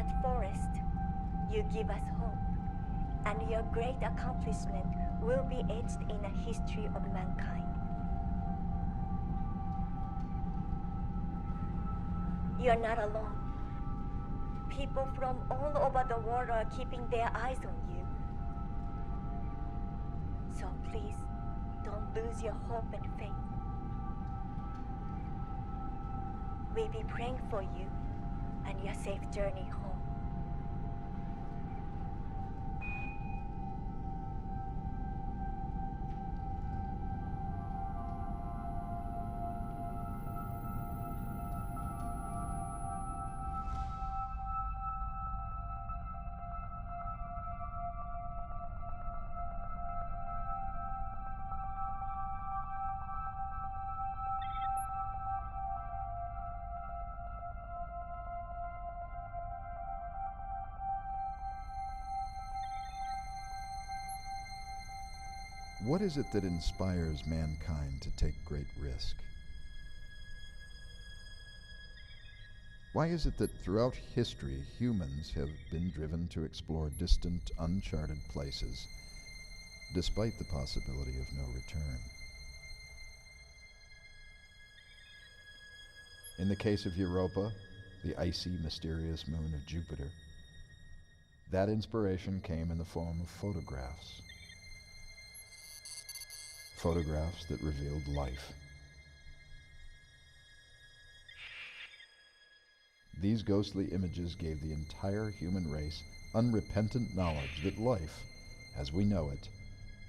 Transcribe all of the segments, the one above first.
Astronaut Forrest, you give us hope, and your great accomplishment will be etched in the history of mankind. You're not alone. People from all over the world are keeping their eyes on you. So please, don't lose your hope and faith. We'll be praying for you and your safe journey home. What is it that inspires mankind to take great risk? Why is it that throughout history humans have been driven to explore distant, uncharted places, despite the possibility of no return? In the case of Europa, the icy, mysterious moon of Jupiter, that inspiration came in the form of photographs. Photographs that revealed life. These ghostly images gave the entire human race unrepentant knowledge that life, as we know it,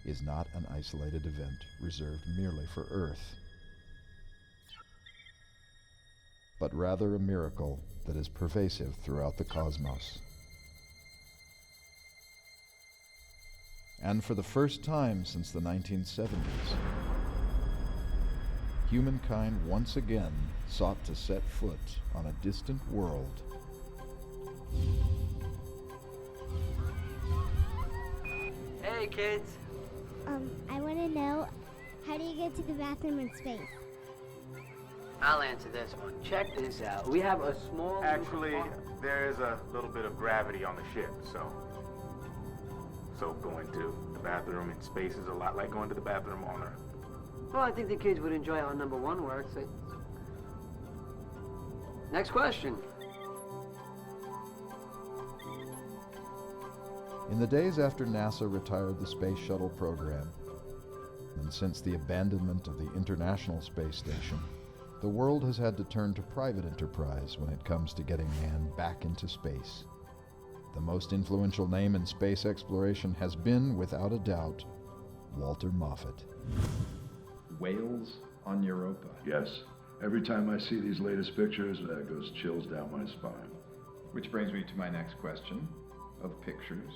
is not an isolated event reserved merely for Earth, but rather a miracle that is pervasive throughout the cosmos. And for the first time since the 1970s, humankind once again sought to set foot on a distant world. Hey, kids. I want to know, how do you get to the bathroom in space? I'll answer this one. Check this out. We have a small... Actually, there's a little bit of gravity on the ship, so going to the bathroom in space is a lot like going to the bathroom on Earth. Well, I think the kids would enjoy how number one works. Next question. In the days after NASA retired the Space Shuttle program, and since the abandonment of the International Space Station, the world has had to turn to private enterprise when it comes to getting man back into space. The most influential name in space exploration has been, without a doubt, Walter Moffat. Whales on Europa. Yes. Every time I see these latest pictures, that goes chills down my spine. Which brings me to my next question of pictures.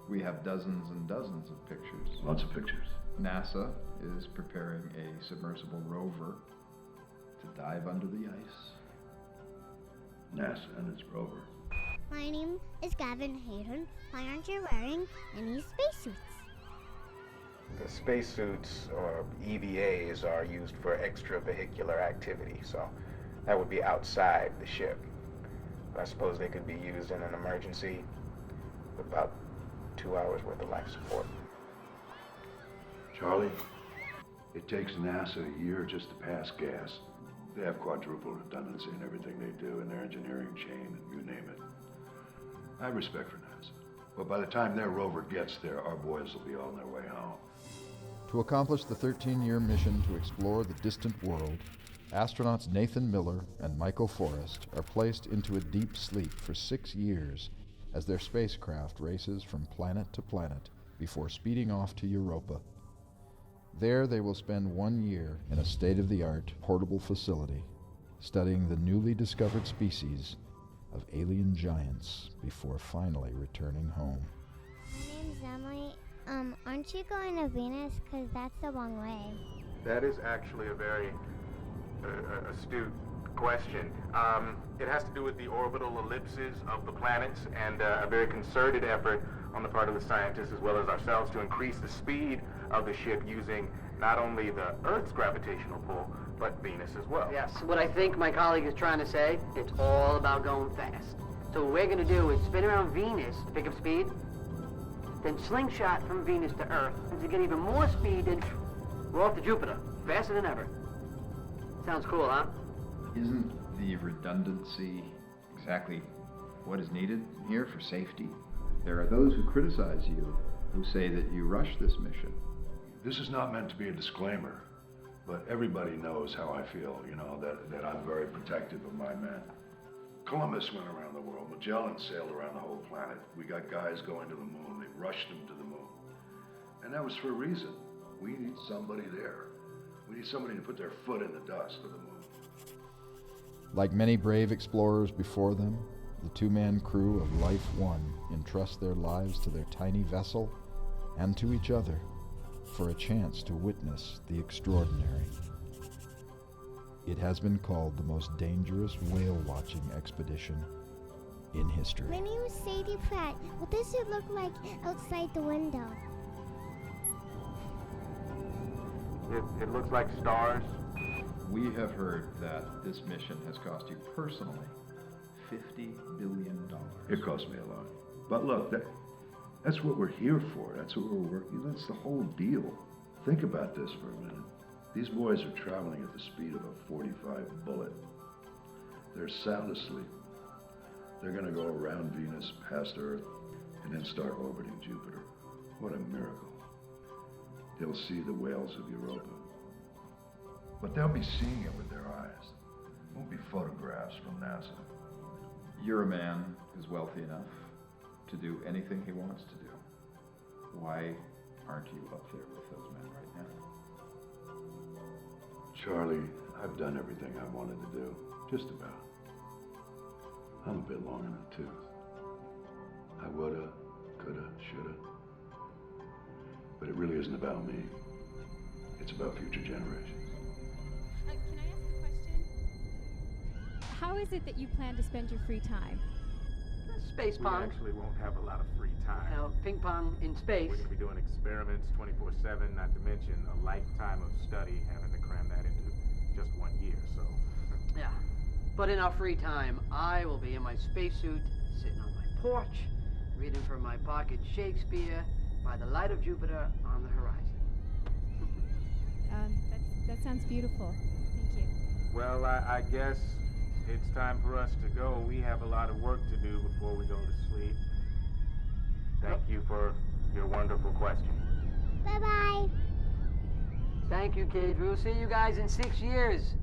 We have dozens and dozens of pictures. Lots of pictures. NASA is preparing a submersible rover to dive under the ice. NASA and its rover. My name is Gavin Hayden. Why aren't you wearing any spacesuits? The spacesuits, or EVAs, are used for extravehicular activity, so that would be outside the ship. I suppose they could be used in an emergency with about 2 hours worth of life support. Charlie, it takes NASA a year just to pass gas. They have quadruple redundancy in everything they do in their engineering chain, and you name it. I have respect for NASA, but by the time their rover gets there, our boys will be on their way home. To accomplish the 13-year mission to explore the distant world, astronauts Nathan Miller and Michael Forrest are placed into a deep sleep for 6 years as their spacecraft races from planet to planet before speeding off to Europa. There they will spend 1 year in a state-of-the-art portable facility, studying the newly discovered species of alien giants before finally returning home. My name's Emily. Aren't you going to Venus? Because that's the wrong way. That is actually a very astute question. It has to do with the orbital ellipses of the planets and a very concerted effort on the part of the scientists as well as ourselves to increase the speed of the ship using not only the Earth's gravitational pull, but Venus as well. Yes, what I think my colleague is trying to say, it's all about going fast. So what we're gonna do is spin around Venus to pick up speed, then slingshot from Venus to Earth, and to get even more speed, then we're off to Jupiter, faster than ever. Sounds cool, huh? Isn't the redundancy exactly what is needed here for safety? There are those who criticize you, who say that you rushed this mission. This is not meant to be a disclaimer, but everybody knows how I feel, you know, that I'm very protective of my men. Columbus went around the world. Magellan sailed around the whole planet. We got guys going to the moon. They rushed them to the moon. And that was for a reason. We need somebody there. We need somebody to put their foot in the dust of the moon. Like many brave explorers before them, the two-man crew of Life One entrust their lives to their tiny vessel and to each other for a chance to witness the extraordinary. It has been called the most dangerous whale-watching expedition in history. My name is Sadie Pratt. What does it look like outside the window? It looks like stars. We have heard that this mission has cost you personally $50 billion. It cost me a lot. But look, that's what we're here for. That's what we're working. That's the whole deal. Think about this for a minute. These boys are traveling at the speed of a .45 bullet. They're sound asleep. They're going to go around Venus, past Earth, and then start orbiting Jupiter. What a miracle. They'll see the whales of Europa. But they'll be seeing it with their eyes. It won't be photographs from NASA. You're a man who's wealthy enough to do anything he wants to do. Why aren't you up there with those men right now? Charlie, I've done everything I wanted to do. Just about. I'm a bit long in the tooth. I woulda, coulda, shoulda. But it really isn't about me. It's about future generations. Can I ask a question? How is it that you plan to spend your free time? Space We pong. actually won't have a lot of free time. You know, ping pong in space. We're going to be doing experiments 24/7, not to mention a lifetime of study, having to cram that into just 1 year, so. Yeah. But in our free time, I will be in my spacesuit, sitting on my porch, reading from my pocket Shakespeare by the light of Jupiter on the horizon. That sounds beautiful. Thank you. Well, I guess it's time for us to go. We have a lot of work to do before we go to sleep. Thank you for your wonderful question. Bye-bye. Thank you, kid. We'll see you guys in 6 years.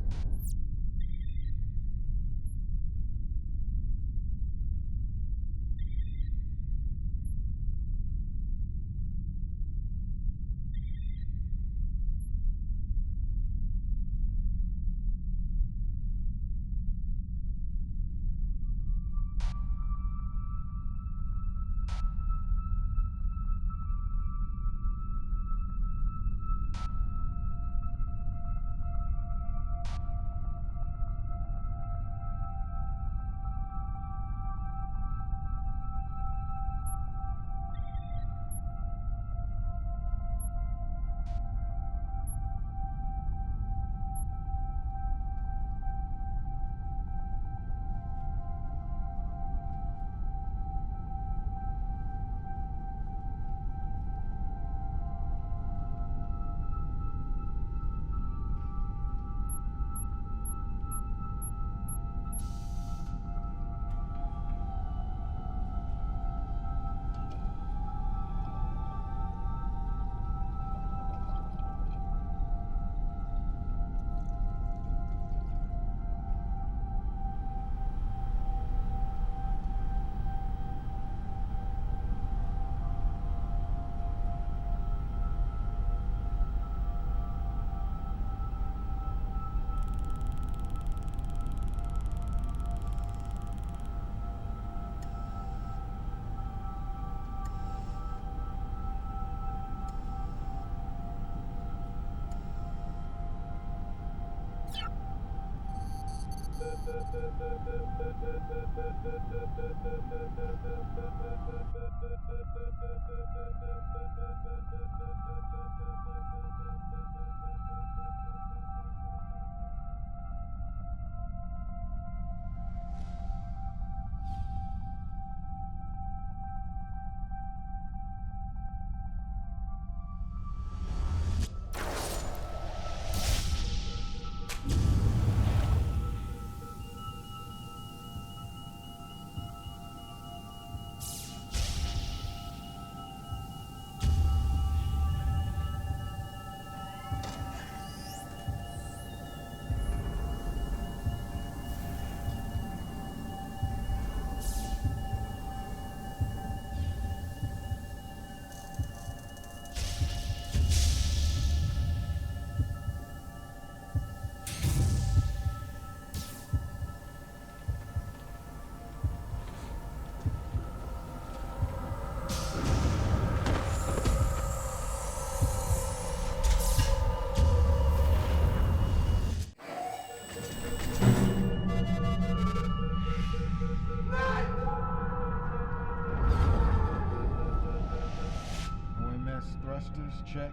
thrusters, check.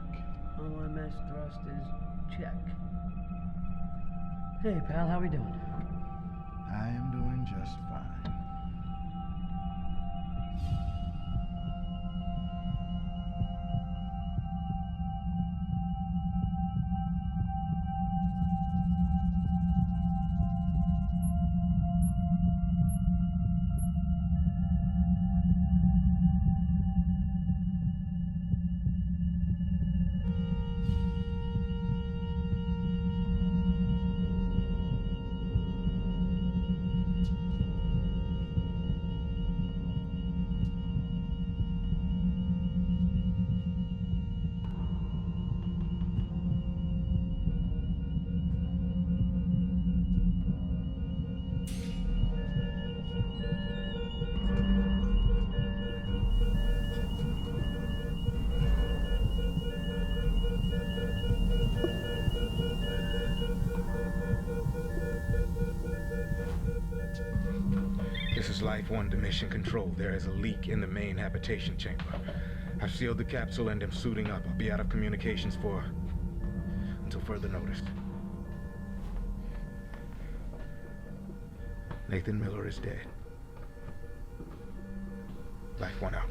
OMS thrusters, check. Hey, pal, how we doing? I am doing just fine. This is Life 1 to Mission Control. There is a leak in the main habitation chamber. I've sealed the capsule and am suiting up. I'll be out of communications until further notice. Nathan Miller is dead. Life 1 out.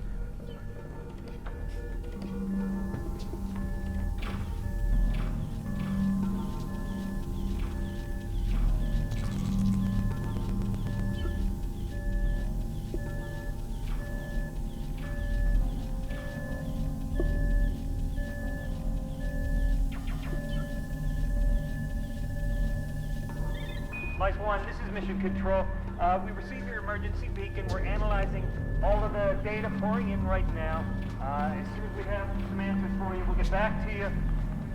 Life 1, this is Mission Control. We received your emergency beacon. We're analyzing all of the data pouring in right now. As soon as we have some answers for you, we'll get back to you.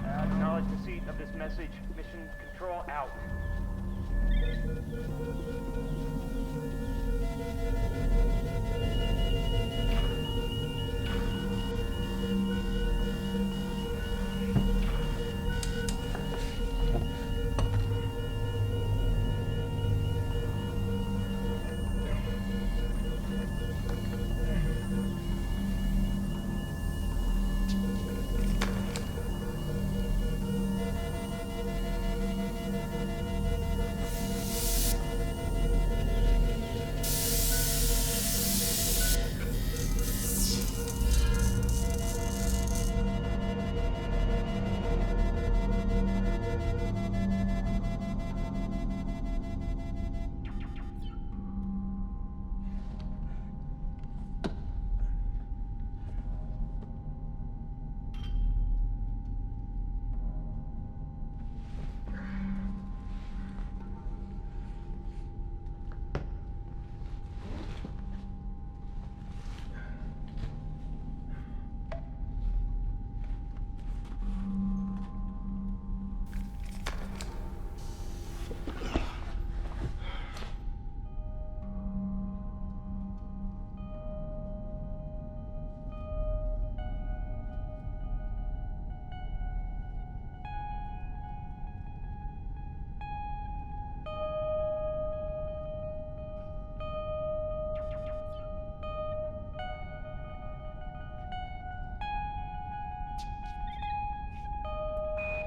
Acknowledge receipt of this message. Mission Control out.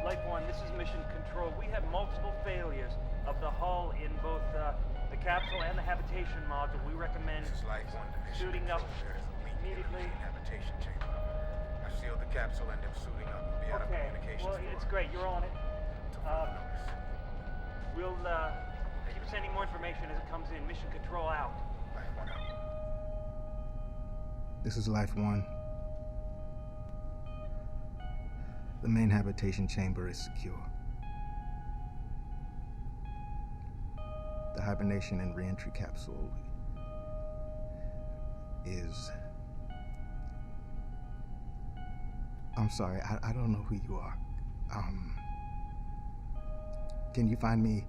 Life 1, this is Mission Control. We have multiple failures of the hull in both the capsule and the habitation module. We recommend This is Life 1 to Mission suiting up Control. There is a leak immediately. in the main habitation chamber. I've sealed the capsule and am suiting up. We'll be out of Okay, communications well, it's great. You're on it. until further notice. We'll keep sending more information as it comes in. Mission Control out. Life 1 out. This is Life 1. The main habitation chamber is secure. The hibernation and reentry capsule is... I'm sorry, I don't know who you are. Can you find me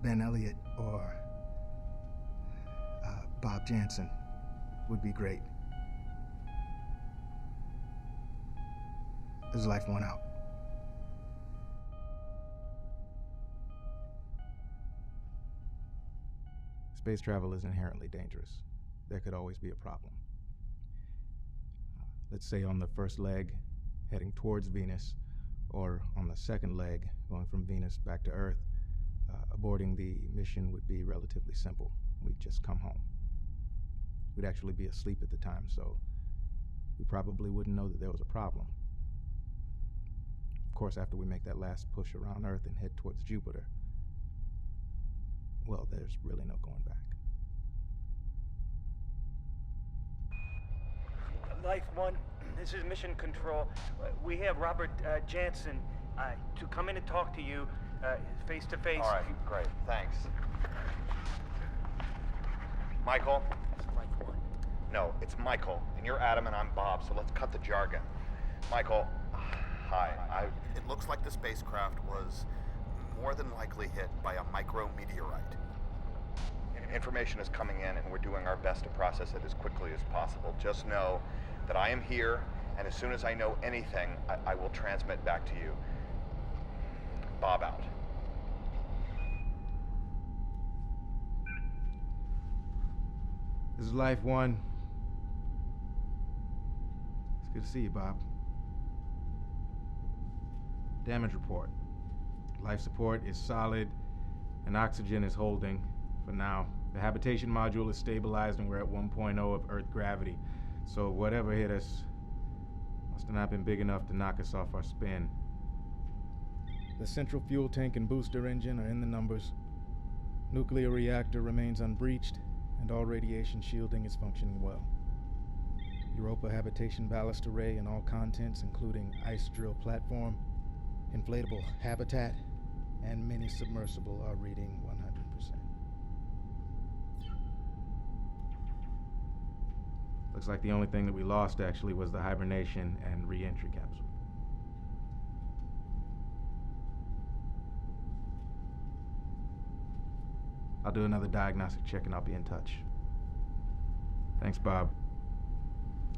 Ben Elliott or Bob Jansen? Would be great. This is Life 1 out. Space travel is inherently dangerous. There could always be a problem. Let's say on the first leg, heading towards Venus, or on the second leg, going from Venus back to Earth, aborting the mission would be relatively simple. We'd just come home. We'd actually be asleep at the time, so we probably wouldn't know that there was a problem. Of course, after we make that last push around Earth and head towards Jupiter, well, there's really no going back. Life One, this is Mission Control. We have Robert Jansen to come in and talk to you face to face. All right, great, thanks. Michael? It's Life One. No, it's Michael, and you're Adam and I'm Bob, so let's cut the jargon. Michael, hi. It looks like the spacecraft was more than likely hit by a micrometeorite. Information is coming in, and we're doing our best to process it as quickly as possible. Just know that I am here, and as soon as I know anything, I will transmit back to you. Bob out. This is Life One. It's good to see you, Bob. Damage report. Life support is solid, and oxygen is holding for now. The habitation module is stabilized, and we're at 1.0 of Earth gravity. So whatever hit us must have not been big enough to knock us off our spin. The central fuel tank and booster engine are in the numbers. Nuclear reactor remains unbreached, and all radiation shielding is functioning well. Europa habitation ballast array and all contents, including ice drill platform, inflatable habitat, and mini submersible, are reading 100%. Looks like the only thing that we lost actually was the hibernation and re-entry capsule. I'll do another diagnostic check and I'll be in touch. Thanks, Bob.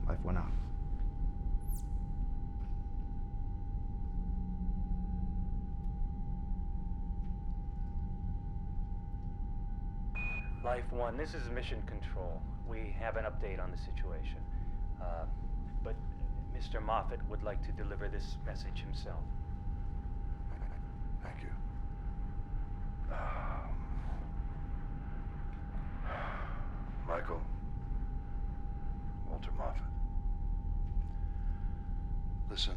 Life One out. Life One, this is Mission Control. We have an update on the situation. But Mr. Moffat would like to deliver this message himself. Thank you. Michael, Walter Moffat. Listen,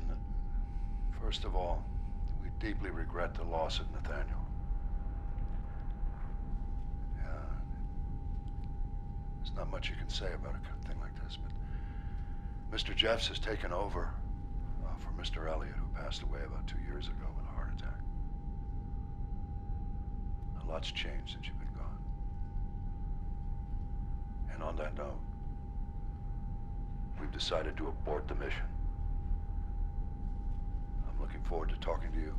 first of all, we deeply regret the loss of Nathaniel. There's not much you can say about a thing like this, but Mr. Jeffs has taken over for Mr. Elliot, who passed away about 2 years ago with a heart attack. A lot's changed since you've been gone. And on that note, we've decided to abort the mission. I'm looking forward to talking to you.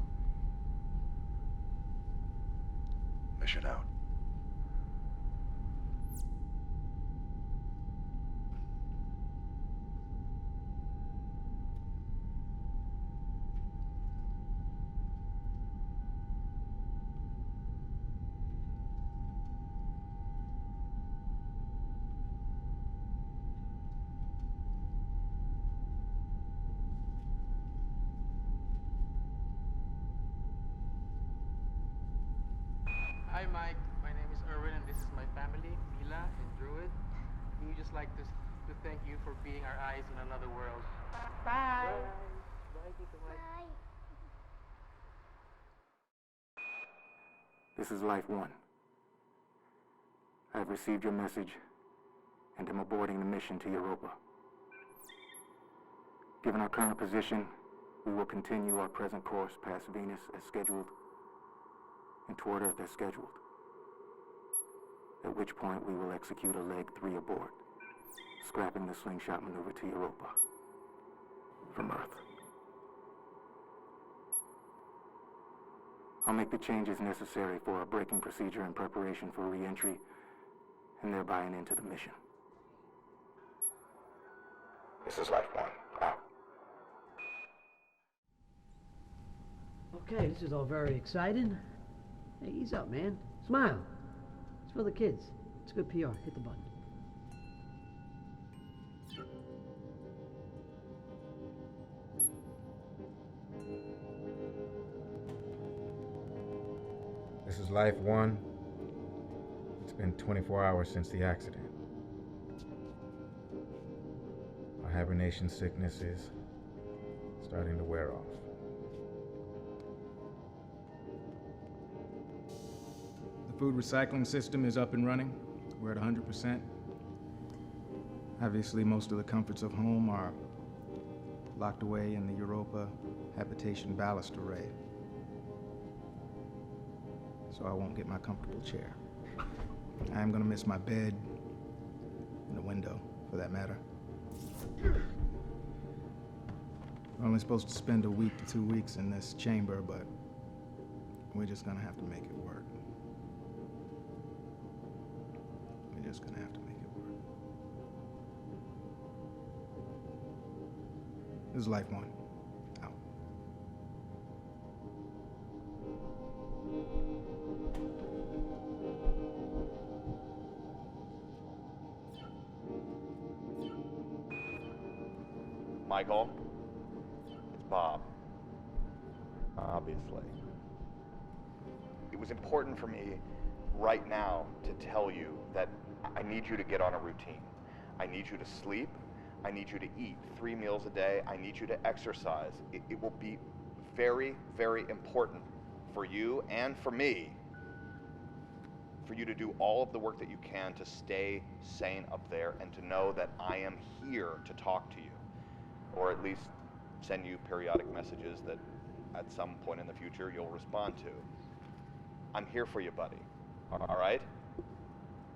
Mission out. Hi Mike, my name is Erwin and this is my family, Mila and Druid. We would just like to thank you for being our eyes in another world. Bye! Bye, Tito Mike. Bye. This is Life One. I have received your message and am aborting the mission to Europa. Given our current position, we will continue our present course past Venus as scheduled and toward Earth as scheduled, at which point we will execute a leg 3 abort, scrapping the slingshot maneuver to Europa from Earth. I'll make the changes necessary for a braking procedure in preparation for re-entry and thereby an end to the mission. This is Life One. Out. Okay, this is all very exciting. Hey, ease up, man. Smile. It's for the kids. It's good PR. Hit the button. This is Life 1. It's been 24 hours since the accident. My hibernation sickness is starting to wear off. The food recycling system is up and running. We're at 100%. Obviously, most of the comforts of home are locked away in the Europa habitation ballast array. So I won't get my comfortable chair. I am gonna miss my bed and the window, for that matter. We're only supposed to spend a week to 2 weeks in this chamber, but we're just gonna have to make it work. We're just gonna have to make it work. This is Life 1. Out. Michael, it's Bob. Obviously. It was important for me right now to tell you that I need you to get on a routine. I need you to sleep. I need you to eat 3 meals a day. I need you to exercise. It will be very, very important for you and for me for you to do all of the work that you can to stay sane up there and to know that I am here to talk to you, or at least send you periodic messages that at some point in the future you'll respond to. I'm here for you, buddy. All right?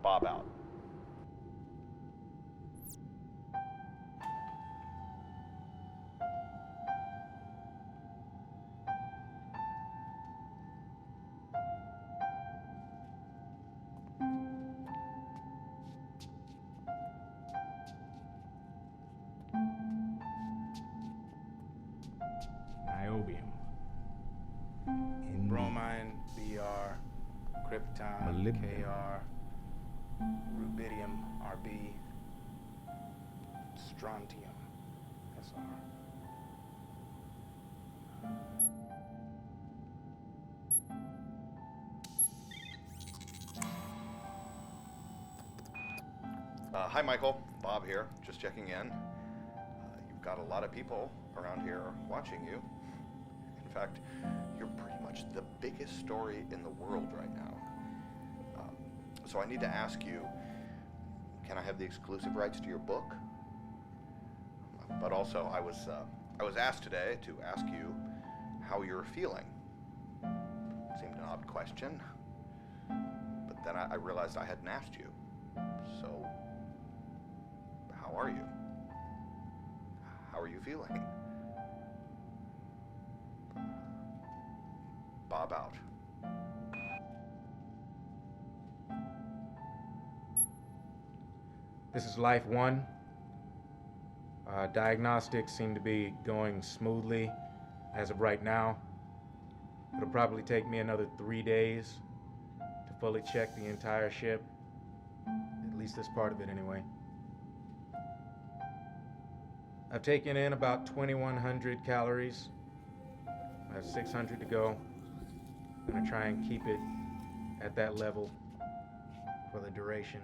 Bob out. Niobium. Bromine, Br, krypton, Molybdenum. Kr, rubidium, Rb, strontium, Sr. Hi, Michael. Bob here. Just checking in. You've got a lot of people around here watching you. In fact, you're pretty much the biggest story in the world right now. So I need to ask you, can I have the exclusive rights to your book? But also, I was asked today to ask you how you're feeling. Seemed an odd question, but then I realized I hadn't asked you. So, how are you? How are you feeling? Bob out. This is Life 1. Diagnostics seem to be going smoothly as of right now. It'll probably take me another 3 days to fully check the entire ship. At least this part of it anyway. I've taken in about 2,100 calories. I have 600 to go. I'm gonna try and keep it at that level for the duration.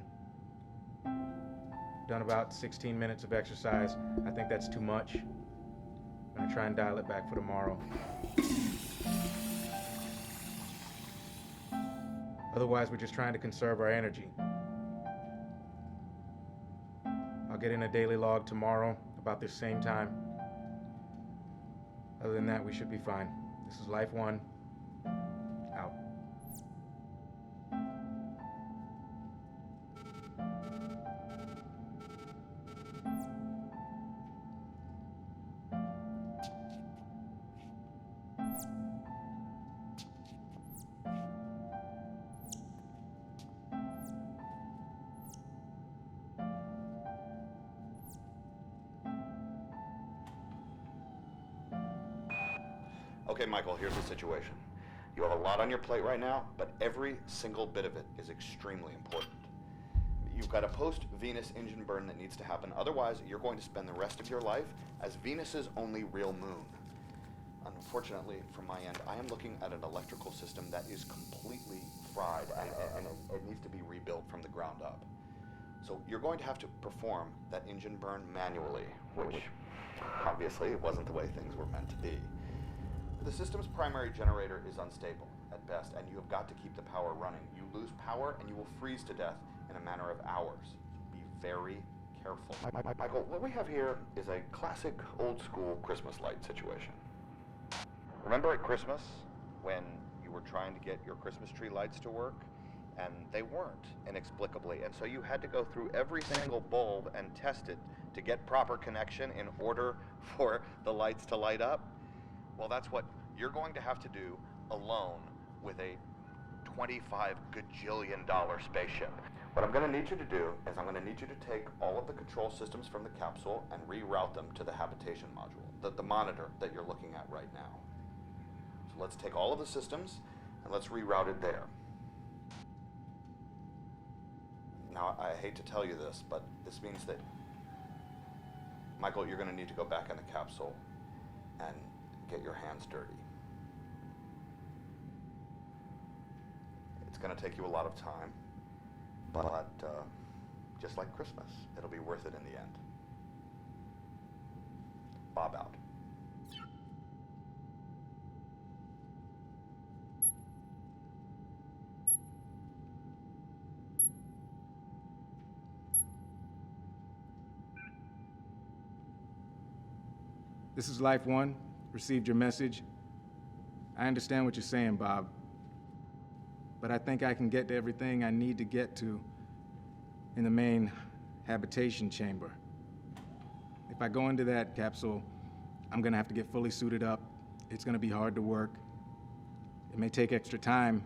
Done about 16 minutes of exercise. I think that's too much. I'm gonna try and dial it back for tomorrow. Otherwise, we're just trying to conserve our energy. I'll get in a daily log tomorrow about this same time. Other than that, we should be fine. This is Life 1. Out. Okay, Michael, here's the situation. You have a lot on your plate right now, but every single bit of it is extremely important. You've got a post-Venus engine burn that needs to happen. Otherwise, you're going to spend the rest of your life as Venus's only real moon. Unfortunately, from my end, I am looking at an electrical system that is completely fried and it needs to be rebuilt from the ground up. So you're going to have to perform that engine burn manually, which obviously wasn't the way things were meant to be. The system's primary generator is unstable at best, and you have got to keep the power running. You lose power and you will freeze to death in a matter of hours. Be very careful. Michael, what we have here is a classic old school Christmas light situation. Remember at Christmas when you were trying to get your Christmas tree lights to work and they weren't inexplicably, and so you had to go through every single bulb and test it to get proper connection in order for the lights to light up? Well, that's what you're going to have to do alone with a $25 gajillion spaceship. What I'm going to need you to do is I'm going to need you to take all of the control systems from the capsule and reroute them to the habitation module, the monitor that you're looking at right now. So let's take all of the systems and let's reroute it there. Now, I hate to tell you this, but this means that, Michael, you're going to need to go back in the capsule and get your hands dirty. It's going to take you a lot of time, but just like Christmas, it'll be worth it in the end. Bob out. This is Life One. Received your message. I understand what you're saying, Bob. But I think I can get to everything I need to get to in the main habitation chamber. If I go into that capsule, I'm gonna have to get fully suited up. It's gonna be hard to work. It may take extra time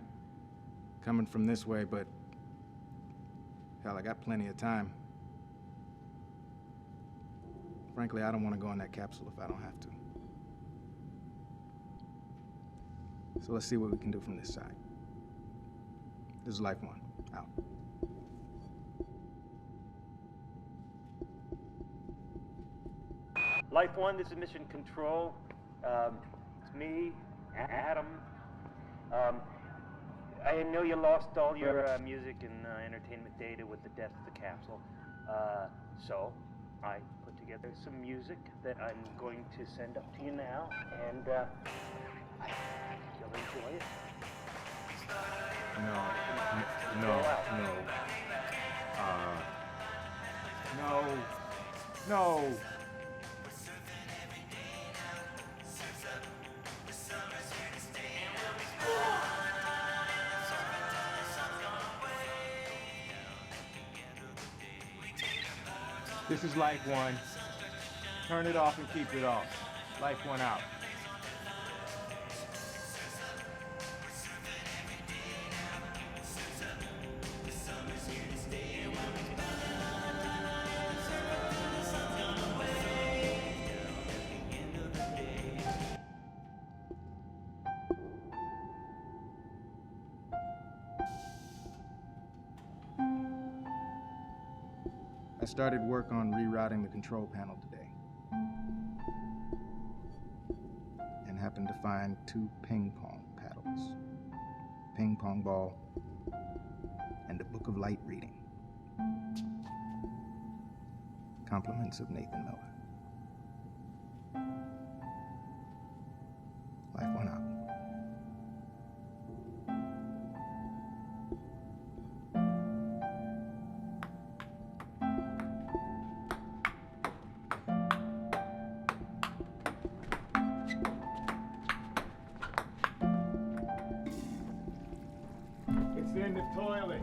coming from this way, but hell, I got plenty of time. Frankly, I don't want to go in that capsule if I don't have to. So let's see what we can do from this side. This is Life One, out. Life One, this is Mission Control. It's me, Adam. I know you lost all your music and entertainment data with the death of the capsule. So I put together some music that I'm going to send up to you now, and you'll enjoy it. No. This is Life One. Turn it off and keep it off. Life One out. I started work on rerouting the control panel today, and happened to find 2 ping pong paddles, ping pong ball, and a book of light reading. Compliments of Nathan Miller. Life One out. In the toilet.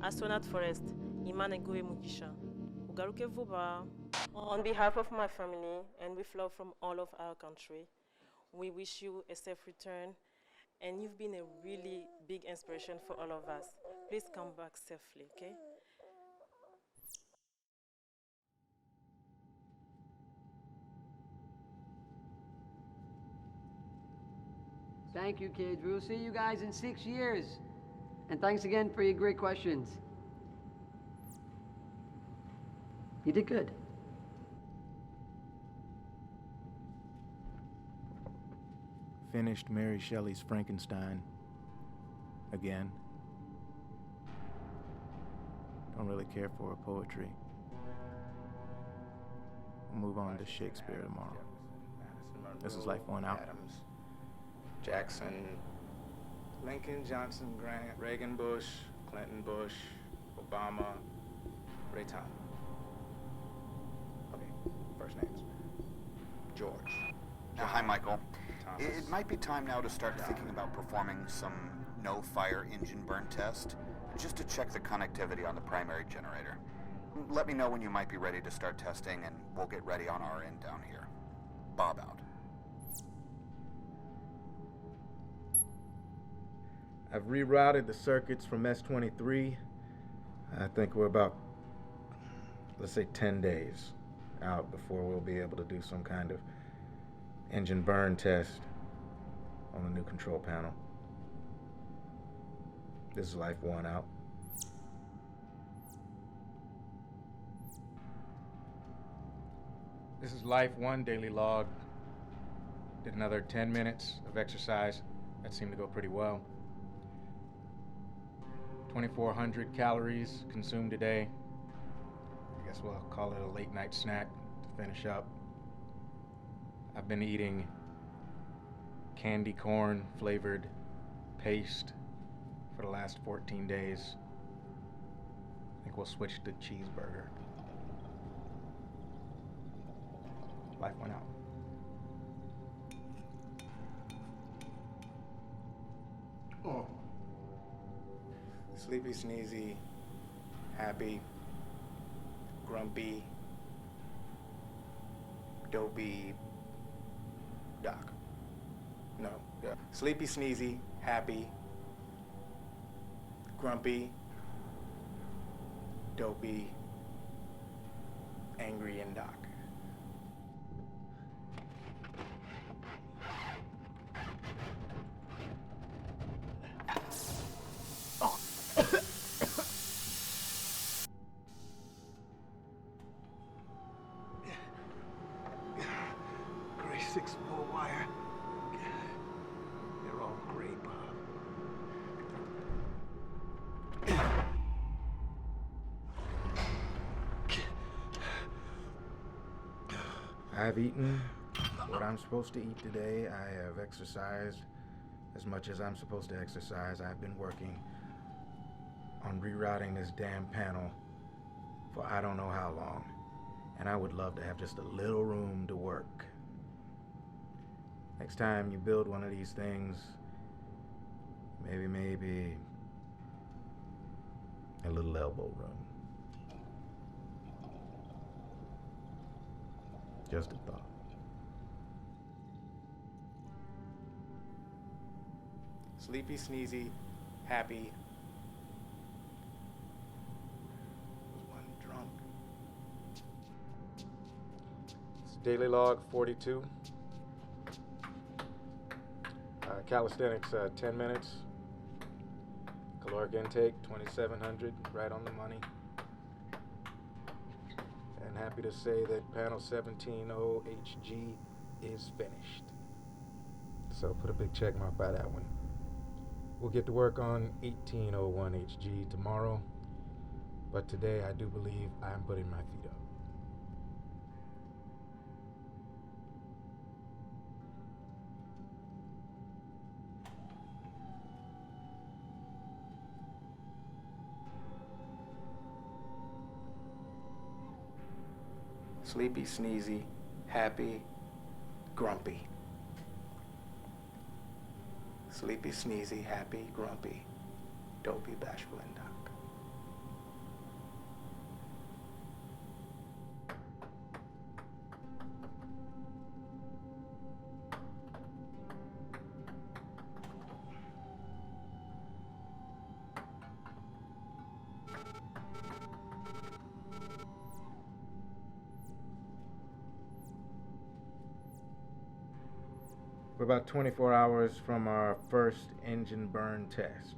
Astronaut Forest, Imane Goe Mugisha. Ugaruke Vuba. On behalf of my family and with love from all of our country, we wish you a safe return, and you've been a really big inspiration for all of us. Please come back safely, okay? Thank you, kids. We'll see you guys in 6 years. And thanks again for your great questions. You did good. Finished Mary Shelley's Frankenstein again. Don't really care for her poetry. We'll move on to Shakespeare tomorrow. This is Life One Out. Adams, Jackson, Lincoln, Johnson, Grant, Reagan, Bush, Clinton, Bush, Obama, Ray Tom. Okay, first names. George. Hi, Michael. Thomas. It might be time now to start thinking about performing some no-fire engine burn test, just to check the connectivity on the primary generator. Let me know when you might be ready to start testing, and we'll get ready on our end down here. Bob out. I've rerouted the circuits from S23. I think we're about, let's say, 10 days out before we'll be able to do some kind of engine burn test on the new control panel. This is Life One Out. This is Life One Daily Log. Did another 10 minutes of exercise. That seemed to go pretty well. 2,400 calories consumed today. I guess we'll call it a late night snack to finish up. I've been eating candy corn flavored paste for the last 14 days. I think we'll switch to cheeseburger. Life One Out. Oh. Sleepy, sneezy, happy, grumpy, dopey, Doc. No, yeah. Sleepy, sneezy, happy, grumpy, dopey, angry, and Doc. Gray 6-volt wire. They're all gray, Bob. I've eaten what I'm supposed to eat today. I have exercised as much as I'm supposed to exercise. I've been working on rerouting this damn panel for I don't know how long. And I would love to have just a little room to work. Next time you build one of these things, maybe a little elbow room. Just a thought. Sleepy, sneezy, happy. Was one drunk. It's Daily Log 42. Calisthenics, 10 minutes. Caloric intake, 2,700, right on the money. And happy to say that panel 17.0HG is finished. So put a big check mark by that one. We'll get to work on 18.01HG tomorrow, but today I do believe I'm putting my feet up. Sleepy, sneezy, happy, grumpy. Sleepy, sneezy, happy, grumpy, dopey, bashful, and Doc. We're about 24 hours from our first engine burn test.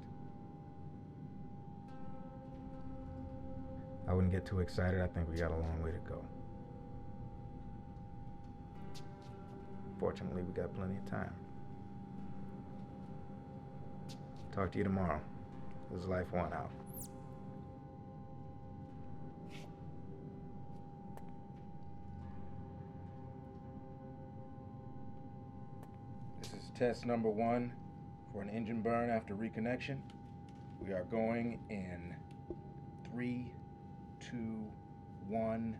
I wouldn't get too excited. I think we got a long way to go. Fortunately, we got plenty of time. Talk to you tomorrow. This is Life One out. This is test number 1 for an engine burn after reconnection. We are going in 3, 2, 1.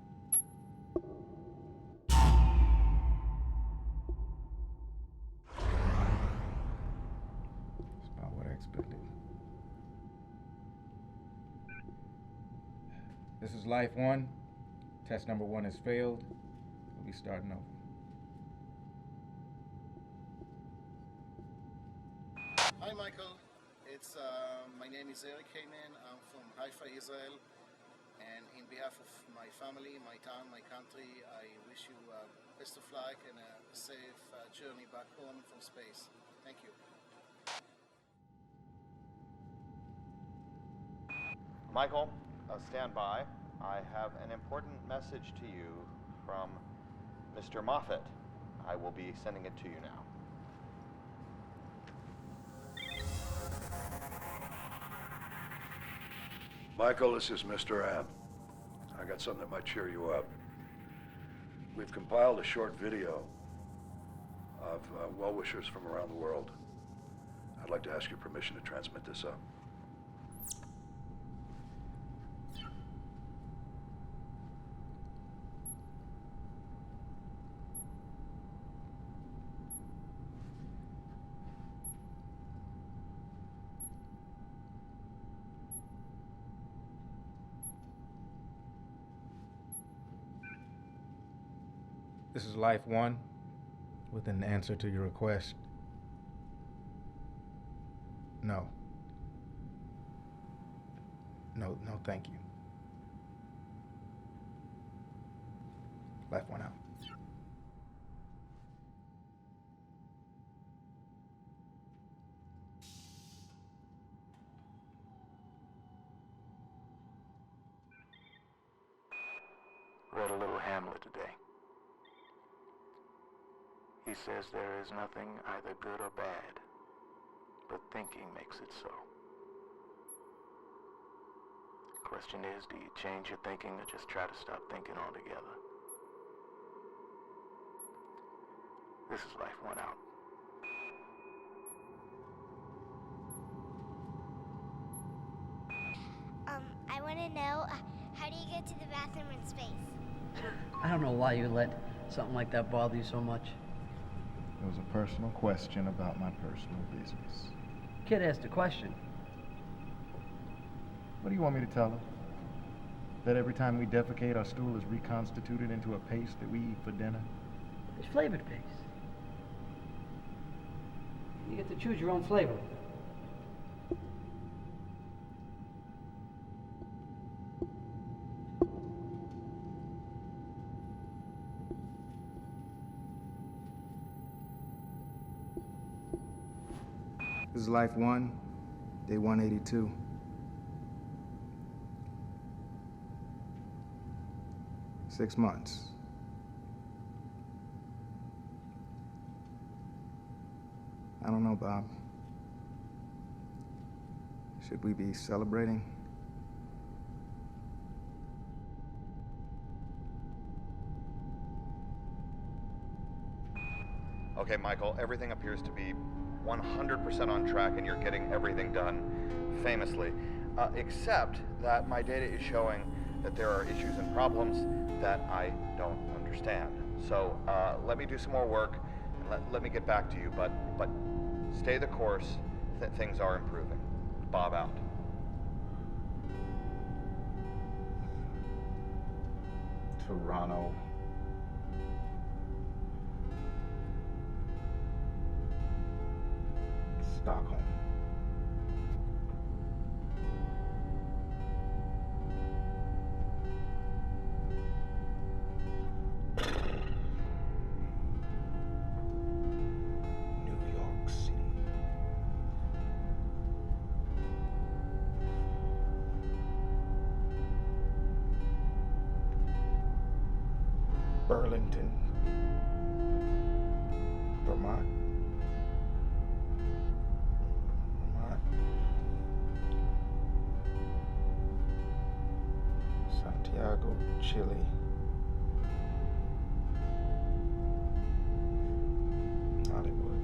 That's about what I expected. This is Life One. Test number 1 has failed. We'll be starting over. Hi, Michael. My name is Eric Heyman. I'm from Haifa, Israel. And in behalf of my family, my town, my country, I wish you best of luck and a safe journey back home from space. Thank you. Michael, stand by. I have an important message to you from Mr. Moffat. I will be sending it to you now. Michael, this is Mr. M. I got something that might cheer you up. We've compiled a short video of well-wishers from around the world. I'd like to ask your permission to transmit this up. This is Life One with an answer to your request. No. No, thank you. Life One out. Read a little Hamlet today. He says there is nothing either good or bad, but thinking makes it so. Question is, do you change your thinking or just try to stop thinking altogether? This is Life One out. I want to know, how do you get to the bathroom in space? I don't know why you let something like that bother you so much. It was a personal question about my personal business. Kid asked a question. What do you want me to tell her? That every time we defecate, our stool is reconstituted into a paste that we eat for dinner? It's flavored paste. You get to choose your own flavor. This is Life One, day 182. Six months. I don't know, Bob. Should we be celebrating? Okay, Michael, everything appears to be 100% on track and you're getting everything done famously. Except that my data is showing that there are issues and problems that I don't understand. So let me do some more work and let me get back to you, but stay the course. Things are improving. Bob out. Toronto. Stockholm. Burlington, Vermont. Santiago, Chile. Hollywood.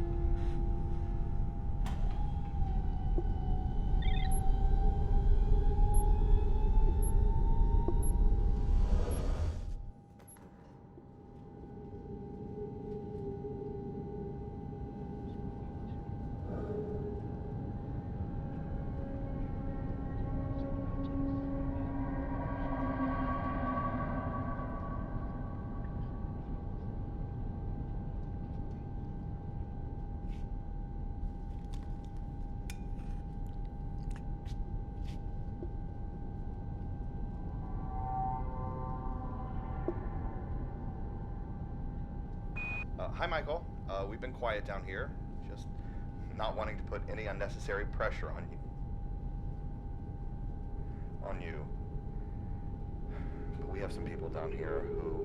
Hi, Michael. We've been quiet down here, just not wanting to put any unnecessary pressure on you. But we have some people down here who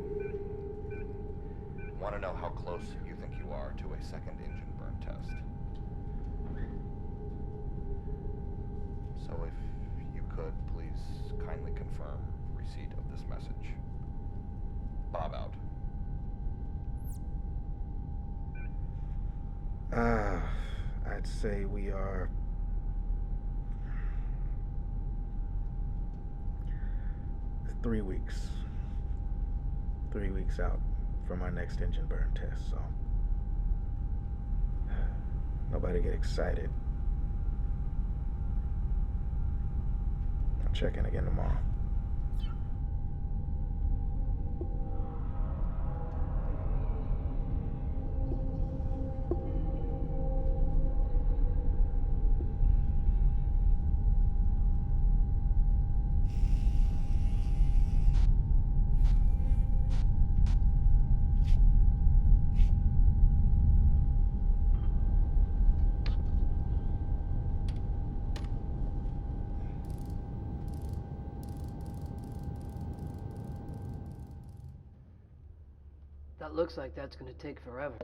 want to know how close you think you are to a second engine burn test. So if you could, please kindly confirm receipt of this message. Bob out. I'd say we are 3 weeks. 3 weeks out from our next engine burn test, so nobody get excited. I'll check in again tomorrow. That looks like that's gonna take forever.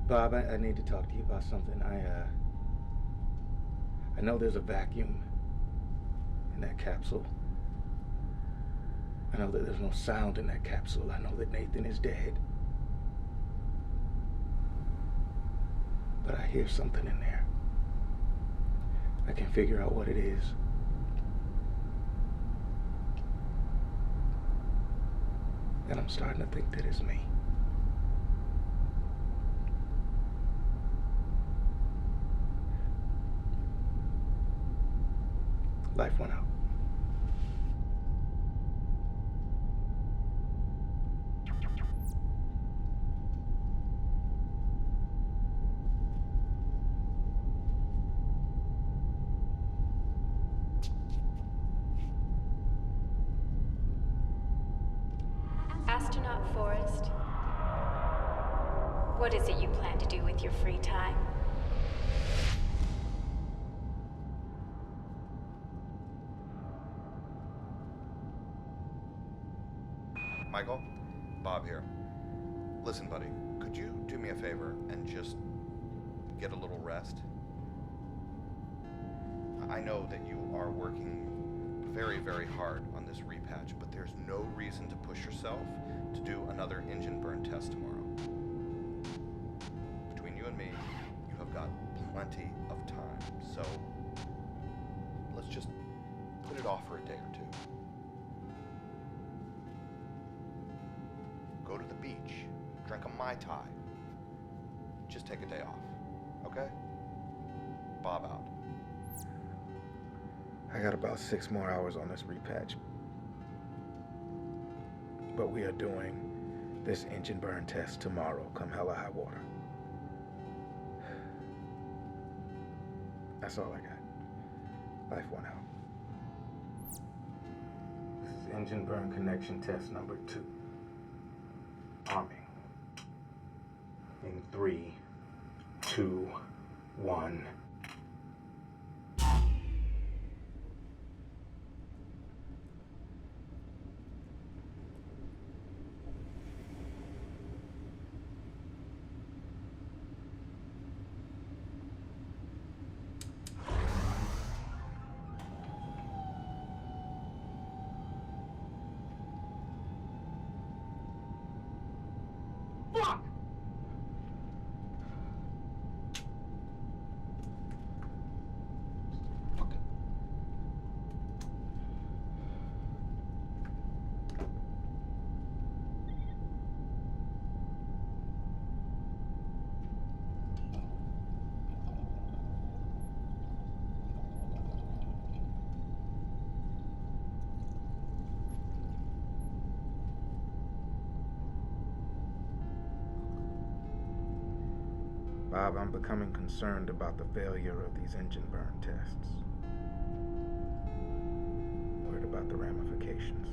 Bob, I need to talk to you about something. I know there's a vacuum in that capsule. I know that there's no sound in that capsule. I know that Nathan is dead. But I hear something in there. I can figure out what it is. And I'm starting to think that it's me. Life went out. Astronaut Forrest, what is it you plan to do with your free time? Michael, Bob here. Listen, buddy, could you do me a favor and just get a little rest? I know that you are working very, very hard on this repatch, but there's no reason to push yourself to do another engine burn test tomorrow. Between you and me, you have got plenty of time, so let's just put it off for a day or two. Go to the beach, drink a Mai Tai. Just take a day off, okay? Bob out. I got about 6 more hours on this repatch. But we are doing this engine burn test tomorrow, come hell or high water. That's all I got. Life 1 out. This is engine burn connection test number 2. Arming. In 3, 2, 1. Fuck! Bob, I'm becoming concerned about the failure of these engine burn tests. Worried about the ramifications.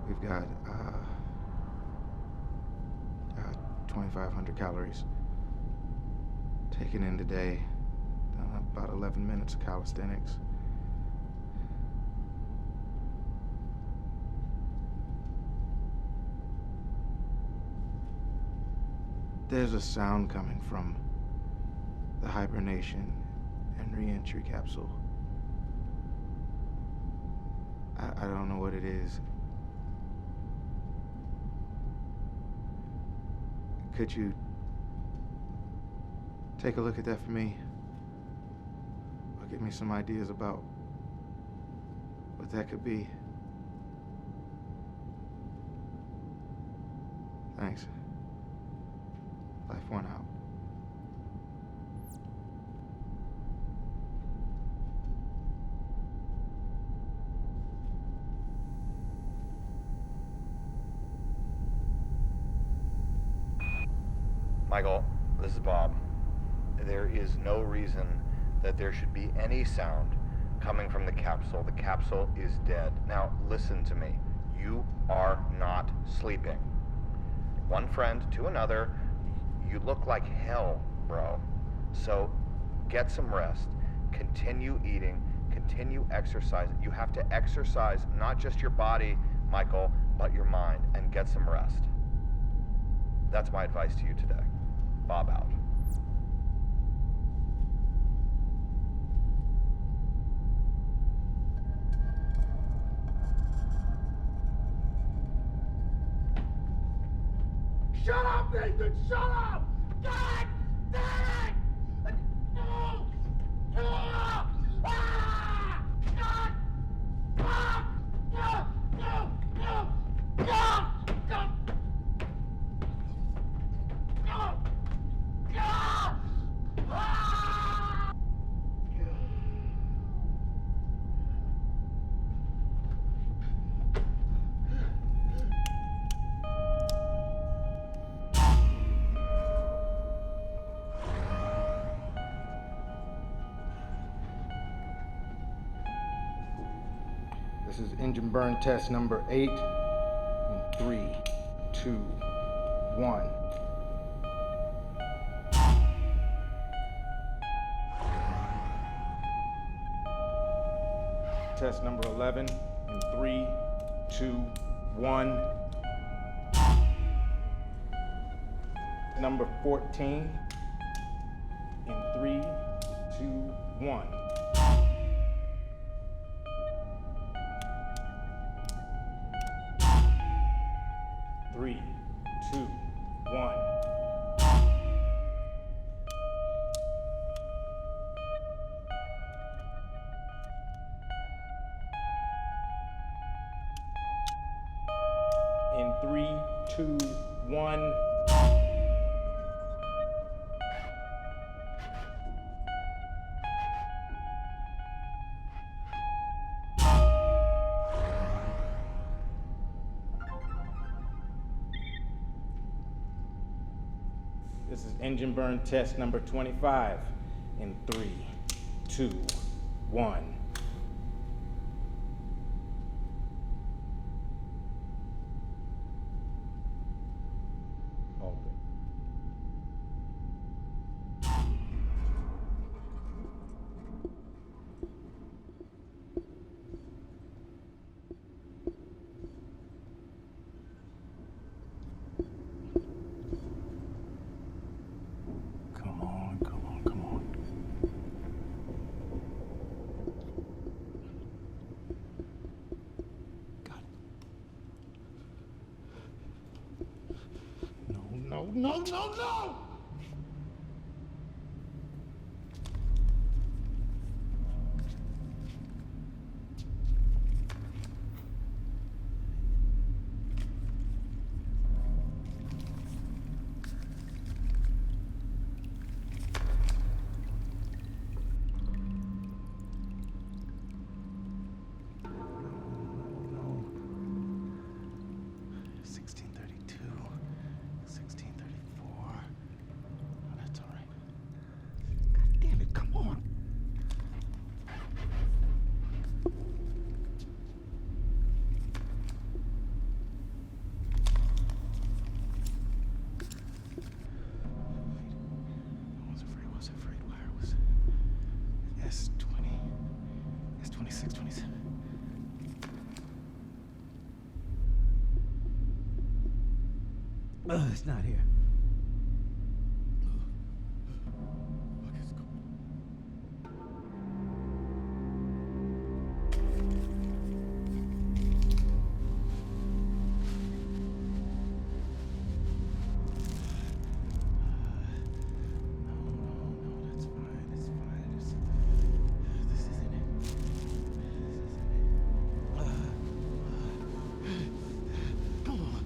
We've got 2,500 calories taken in today. About 11 minutes of calisthenics. There's a sound coming from the hibernation and re-entry capsule. I don't know what it is. Could you take a look at that for me? Or give me some ideas about what that could be? Thanks. Life 1 out. Michael, this is Bob. There is no reason that there should be any sound coming from the capsule. The capsule is dead. Now, listen to me. You are not sleeping. One friend to another, you look like hell, bro. So, get some rest. Continue eating. Continue exercising. You have to exercise not just your body, Michael, but your mind, and get some rest. That's my advice to you today. Bob out. Shut up, Nathan! Shut up! God damn it! No! Ah! Ah! God! Ah! No! No! No! No! No! No! No! Ah! This is engine burn test number 8 in 3, 2, 1. Test number 11 in 3, 2, 1. Number 14 in 3, 2, 1. Three, two, one. In 3, 2, 1. This is engine burn test number 25 in 3, 2, 1. Open. Come on, come on, come on. God. No, no, no, no, no! No. 1632. 1634. Oh, that's all right. God damn it, come on. I was afraid. Where was it? S20. S26, 27. It's not here. Come on.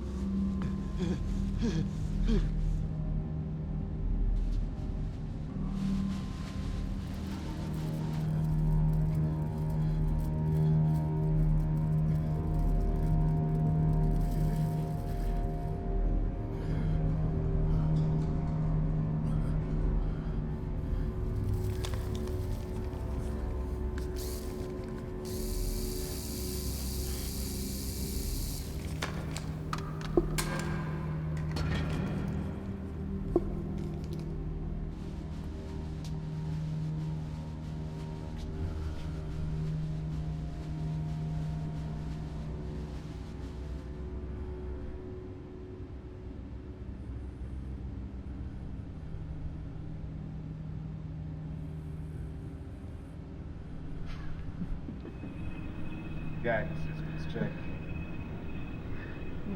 Guidance systems, check.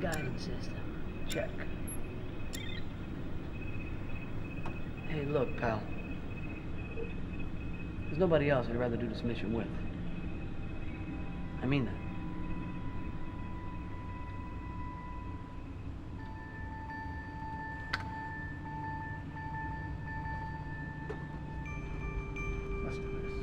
Guidance system. Check. Hey, look, pal. There's nobody else I'd rather do this mission with. I mean that. Let's do this.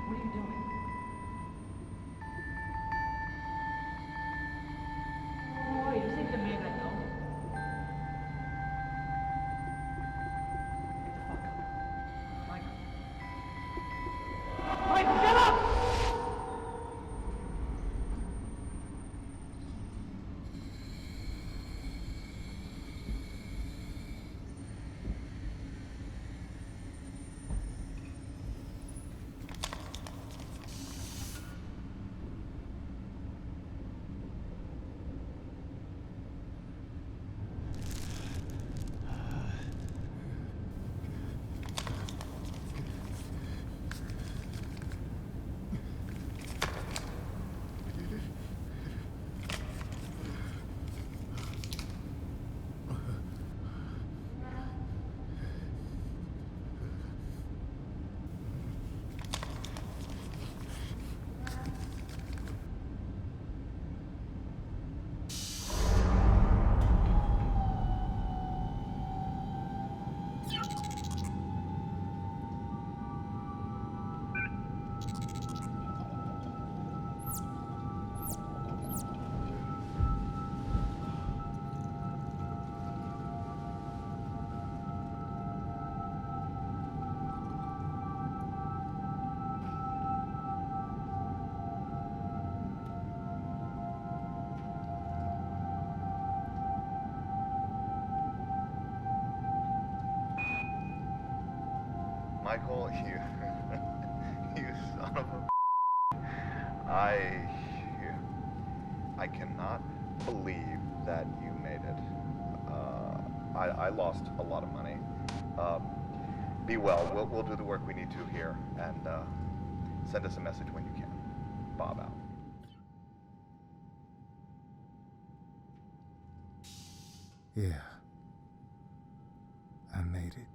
What are you doing? Wait, this ain't the man I know. Get the fuck up. Michael. Michael, get up! Michael, you son of a I cannot believe that you made it. I lost a lot of money. Be well. We'll do the work we need to here, and send us a message when you can. Bob out. Yeah. I made it.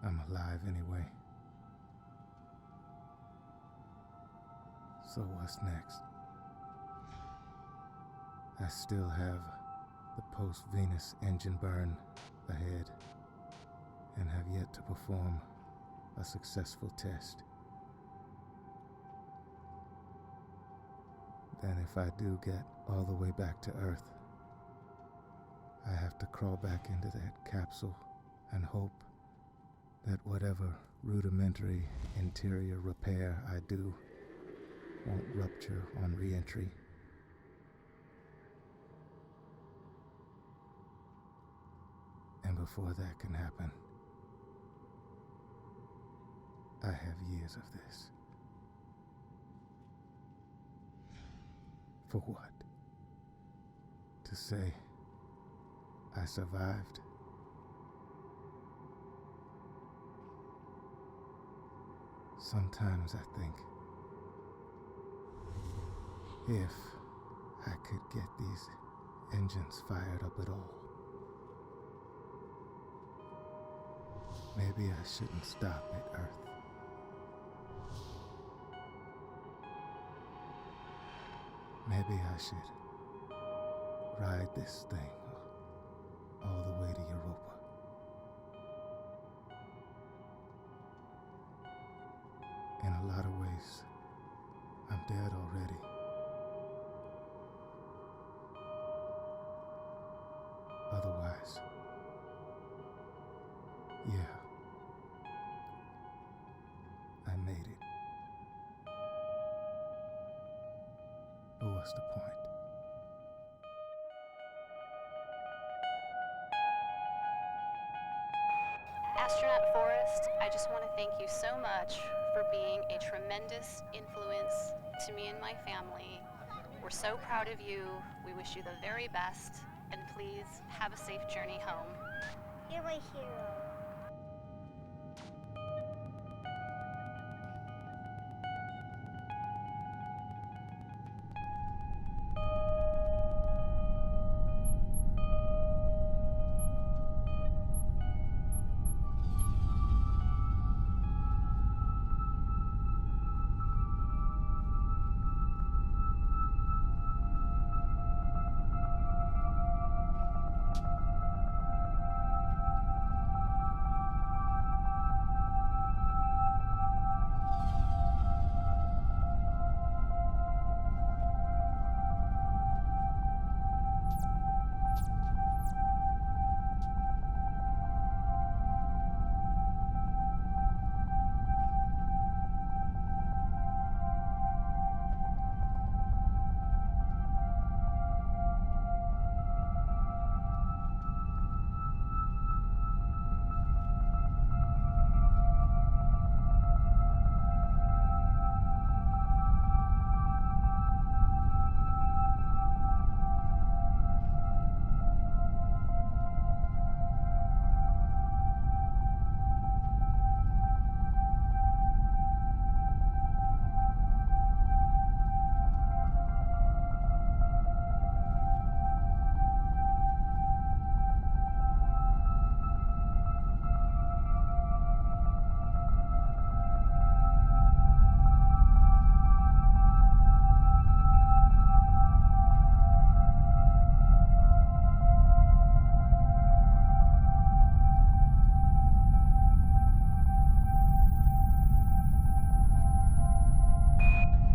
I'm alive anyway. So what's next? I still have the post-Venus engine burn ahead, and have yet to perform a successful test. Then if I do get all the way back to Earth, I have to crawl back into that capsule and hope that whatever rudimentary interior repair I do won't rupture on re-entry. And before that can happen, I have years of this. For what? To say I survived? Sometimes I think, if I could get these engines fired up at all, maybe I shouldn't stop at Earth. Maybe I should ride this thing all the way to Europa. In a lot of ways, I'm dead already. lost the point. Astronaut Forrest, I just want to thank you so much for being a tremendous influence to me and my family. We're so proud of you. We wish you the very best, and please have a safe journey home. You're my hero.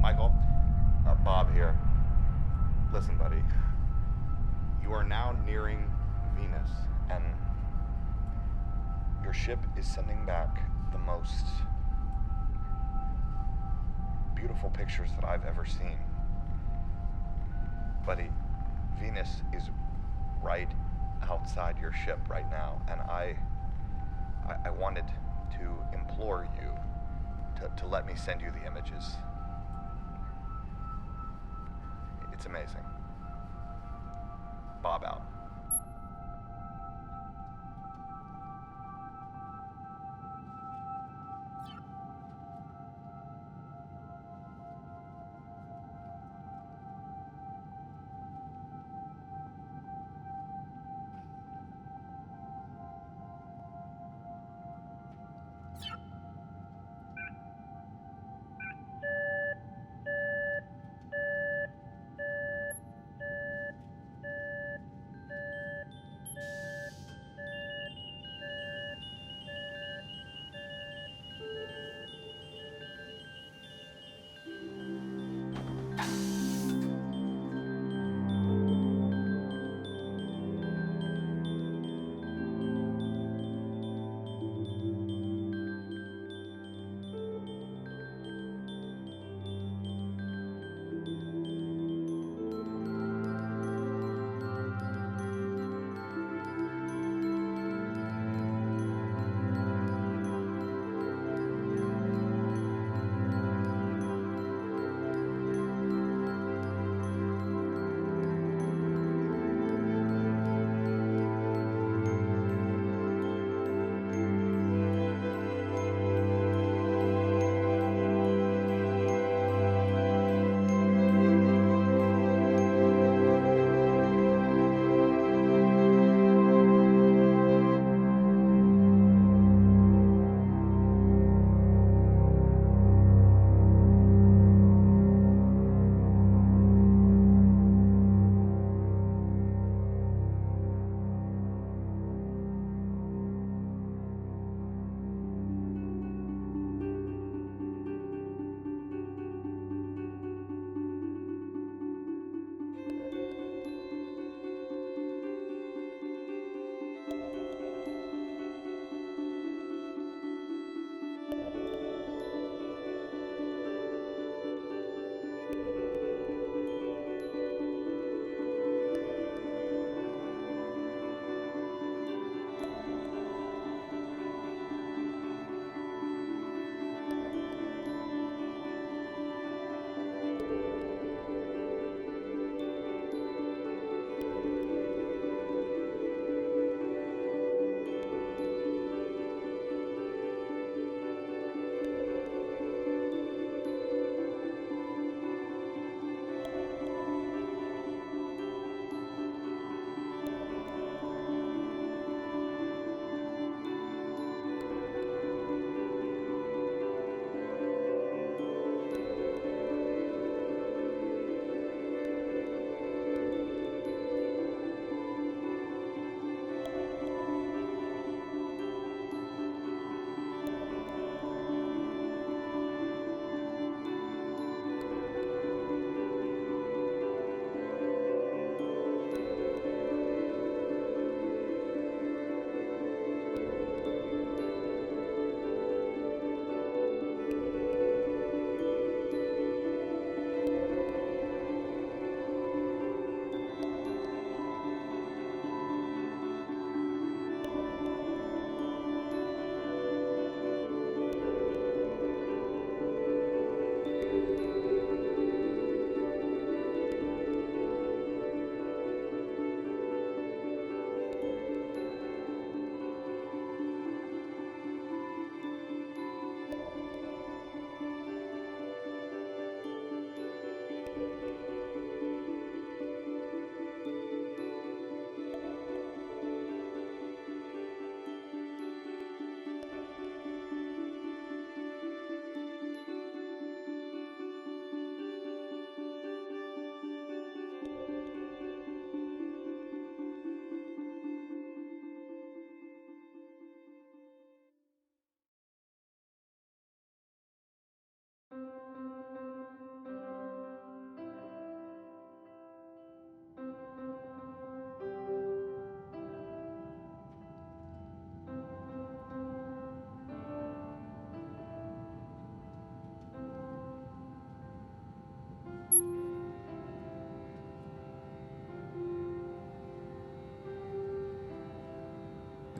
Michael, Bob here. Listen, buddy. You are now nearing Venus, and your ship is sending back the most beautiful pictures that I've ever seen. Buddy, Venus is right outside your ship right now, and I wanted to implore you to let me send you the images. It's amazing. Bob out.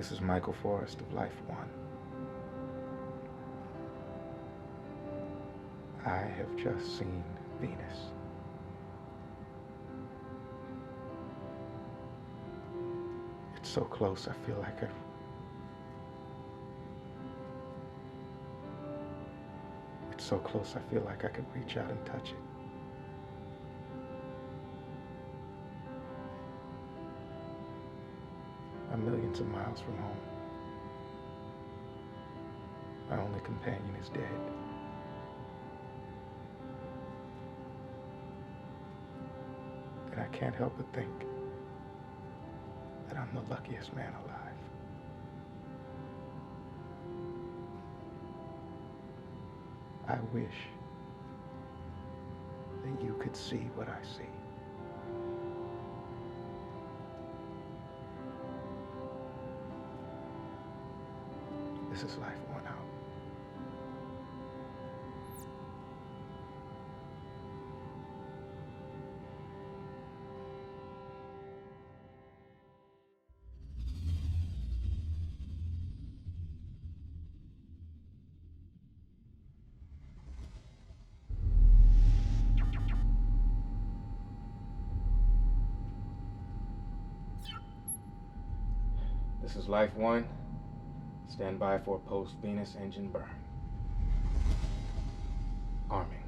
This is Michael Forrest of Life One. I have just seen Venus. It's so close, I feel like It's so close, I feel like I could reach out and touch it. I'm millions of miles from home. My only companion is dead. And I can't help but think that I'm the luckiest man alive. I wish that you could see what I see. This is Life One out. This is Life One. Stand by for post-Venus engine burn. Arming.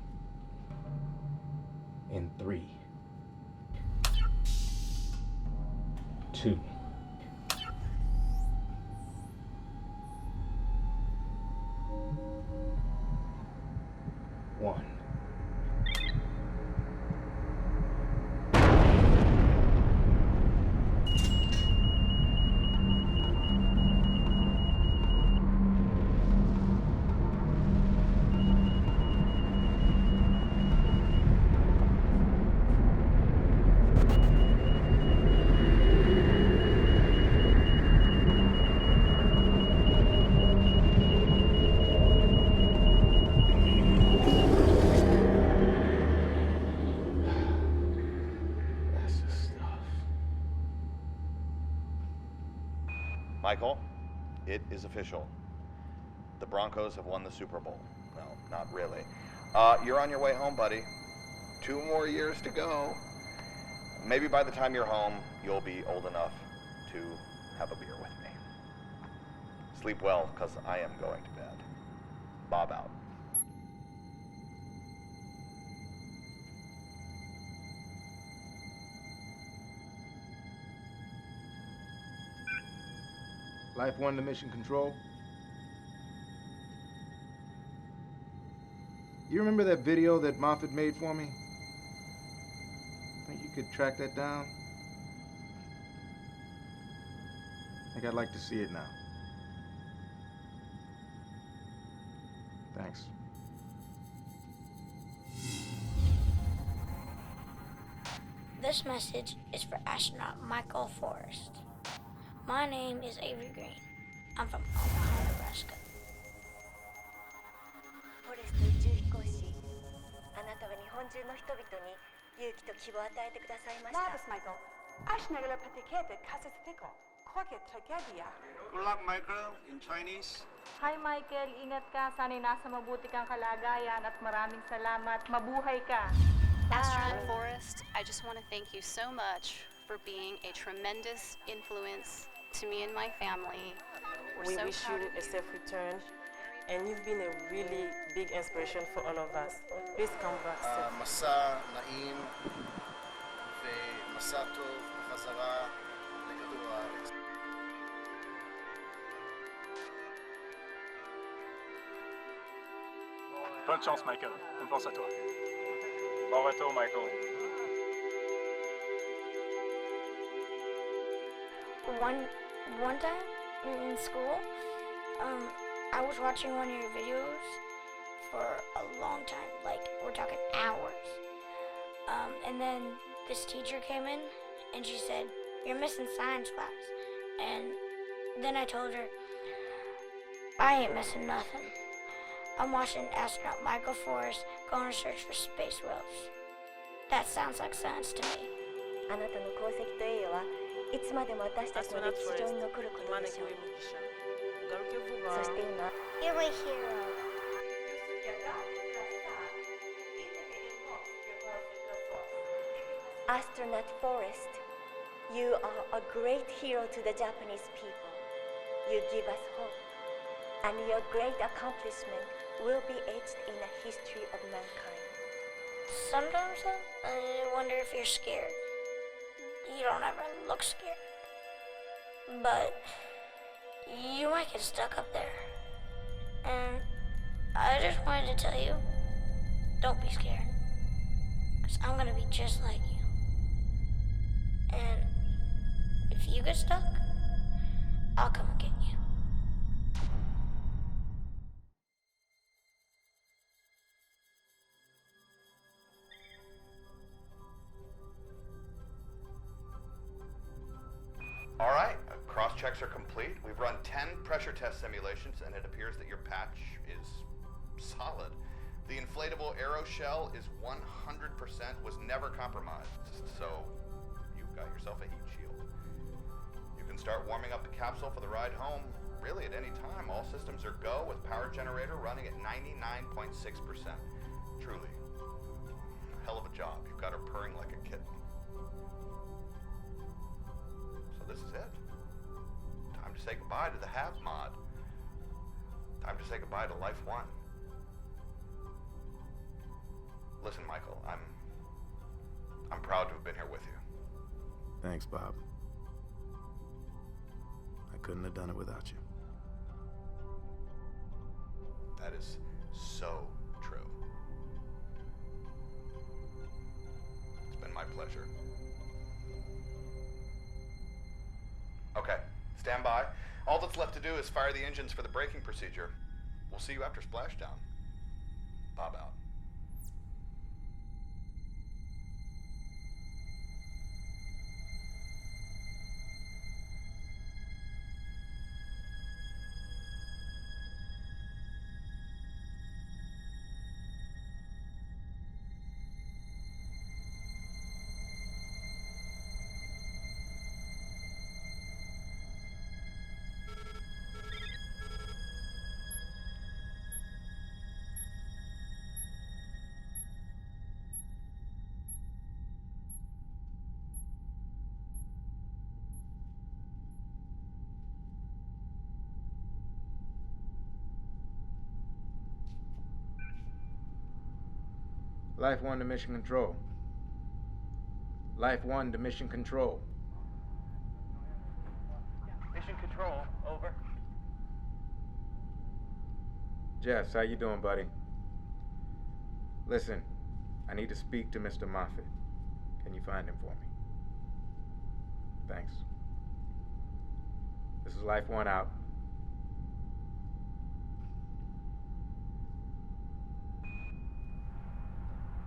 In 3, 2, 1. Michael, it is official. The Broncos have won the Super Bowl. Well, not really. You're on your way home, buddy. 2 more years to go. Maybe by the time you're home, you'll be old enough to have a beer with me. Sleep well, because I am going to bed. Bob out. Life One to Mission Control. You remember that video that Moffat made for me? Think you could track that down? I think I'd like to see it now. Thanks. This message is for astronaut Michael Forrest. My name is Avery Green. I'm from Omaha, Nebraska. フォレスト宇宙飛行士、あなたは日本中の人々に勇気と希望を与えてくださいました。 Labas, Michael. Ash nagala patikete kasas tiko. Koke tragedia. Good luck, Michael, in Chinese. Hi Michael, ingat ka. Sana'y nasa mabuti kang kalagayan at maraming salamat. Mabuhay ka. Astronaut Forrest, I just want to thank you so much for being a tremendous influence to me and my family. We wish you a safe return, and you've been a really big inspiration for all of us. Please come back safe. מסע נעים ומסע טוב בחזרה לכדור הארץ. Bonne chance, Michael. On pense à toi. Bon retour, Michael. One time in school, I was watching one of your videos for a long time, like we're talking hours. And then this teacher came in and she said, "You're missing science class." And then I told her, "I ain't missing nothing. I'm watching astronaut Michael Forrest go on a search for space whales." That sounds like science to me. あなたの功績と栄誉はいつまでも私たちの歴史上に残ることでしょう。そして今、You're my hero. Astronaut Forrest, you are a great hero to the Japanese people. You give us hope, and your great accomplishment will be etched in the history of mankind. Sometimes I wonder if you're scared. You don't ever look scared. But you might get stuck up there. And I just wanted to tell you, don't be scared. Because I'm going to be just like you. And if you get stuck, I'll come and get you. All right, cross-checks are complete. We've run 10 pressure test simulations, and it appears that your patch is solid. The inflatable aeroshell is 100% was never compromised, so you've got yourself a heat shield. You can start warming up the capsule for the ride home, really at any time. All systems are go, with power generator running at 99.6%. Truly, hell of a job. You've got her purring like a kitten. So this is it. Time to say goodbye to the Have mod. Time to say goodbye to Life One. Listen, Michael, I'm proud to have been here with you. Thanks, Bob. I couldn't have done it without you. That is so true. It's been my pleasure. Okay, stand by. All that's left to do is fire the engines for the braking procedure. We'll see you after splashdown. Bob out. Life 1 to Mission Control. Life 1 to Mission Control. Mission Control, over. Jess, how you doing, buddy? Listen, I need to speak to Mr. Moffat. Can you find him for me? Thanks. This is Life 1 out.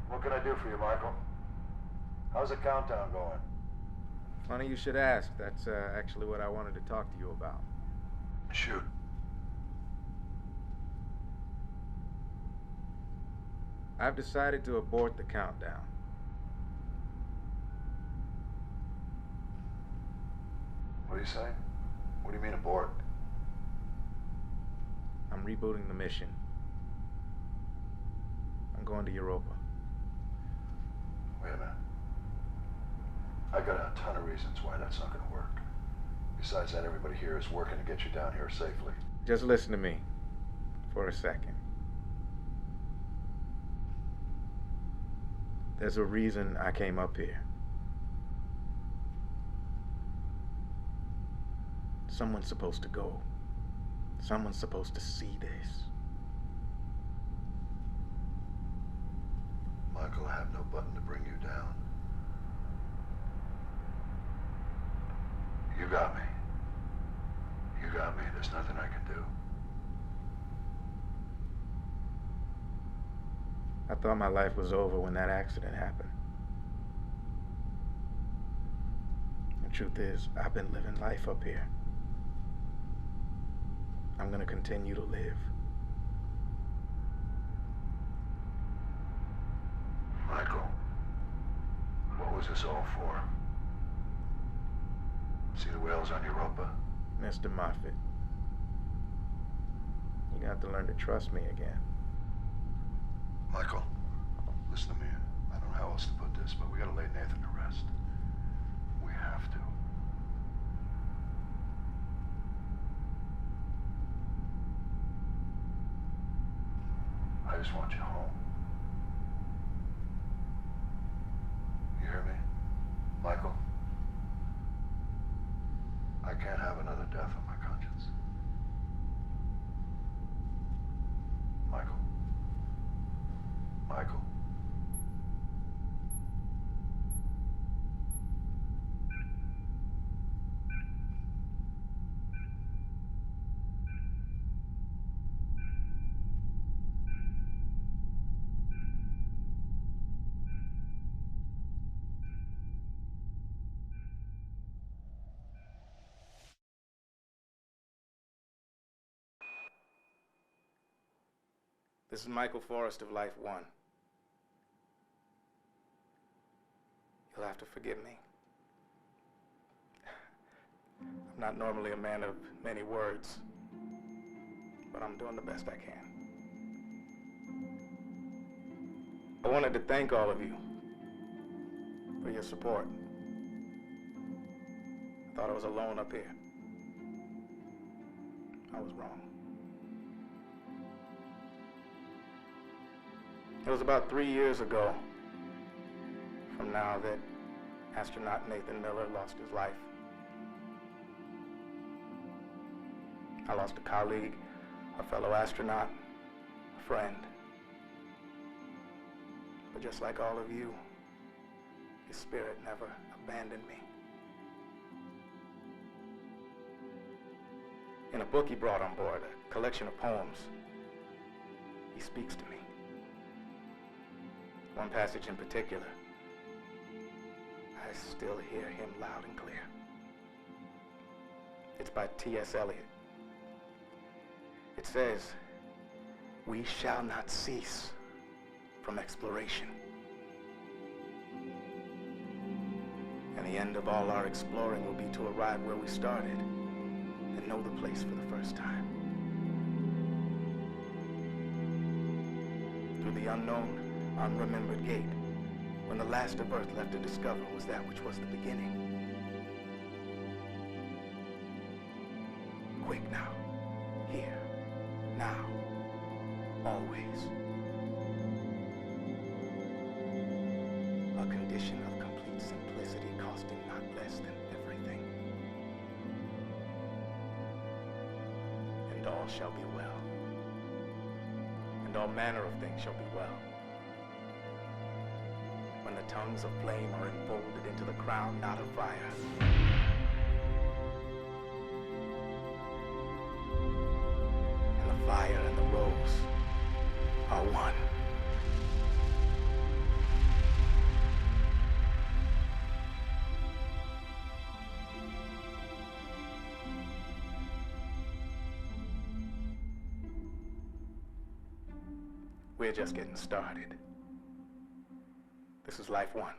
What can I do for you, Michael? How's the countdown going? Funny you should ask. That's actually what I wanted to talk to you about. Shoot. I've decided to abort the countdown. What are you saying? What do you mean abort? I'm rebooting the mission. I'm going to Europa. Wait a minute. I got a ton of reasons why that's not going to work. Besides that, everybody here is working to get you down here safely. Just listen to me for a second. There's a reason I came up here. Someone's supposed to go. Someone's supposed to see this. Michael, I have no button to bring you down. You got me. You got me. There's nothing I can do. I thought my life was over when that accident happened. The truth is, I've been living life up here. I'm gonna continue to live. Michael, what was this all for? See the whales on Europa? Mr. Moffat, you got to learn to trust me again. Michael, listen to me. I don't know how else to put this, but we gotta lay Nathan to rest. We have to. I just want you home. You hear me? Michael? I can't have another death on my conscience. Michael? Michael? This is Michael Forrest of Life One. You'll have to forgive me. I'm not normally a man of many words, but I'm doing the best I can. I wanted to thank all of you for your support. I thought I was alone up here. I was wrong. It was about 3 years ago from now that astronaut Nathan Miller lost his life. I lost a colleague, a fellow astronaut, a friend. But just like all of you, his spirit never abandoned me. In a book he brought on board, a collection of poems, he speaks to me. One passage in particular, I still hear him loud and clear. It's by T.S. Eliot. It says, "We shall not cease from exploration. And the end of all our exploring will be to arrive where we started and know the place for the first time. Through the unknown, unremembered gate, when the last of Earth left to discover was that which was the beginning. Quick now, here, now, always. A condition of complete simplicity costing not less than everything. And all shall be well. And all manner of things shall be well. When the tongues of flame are enfolded into the crown, not of fire. And the fire and the rose are one. We're just getting started. This is Life One.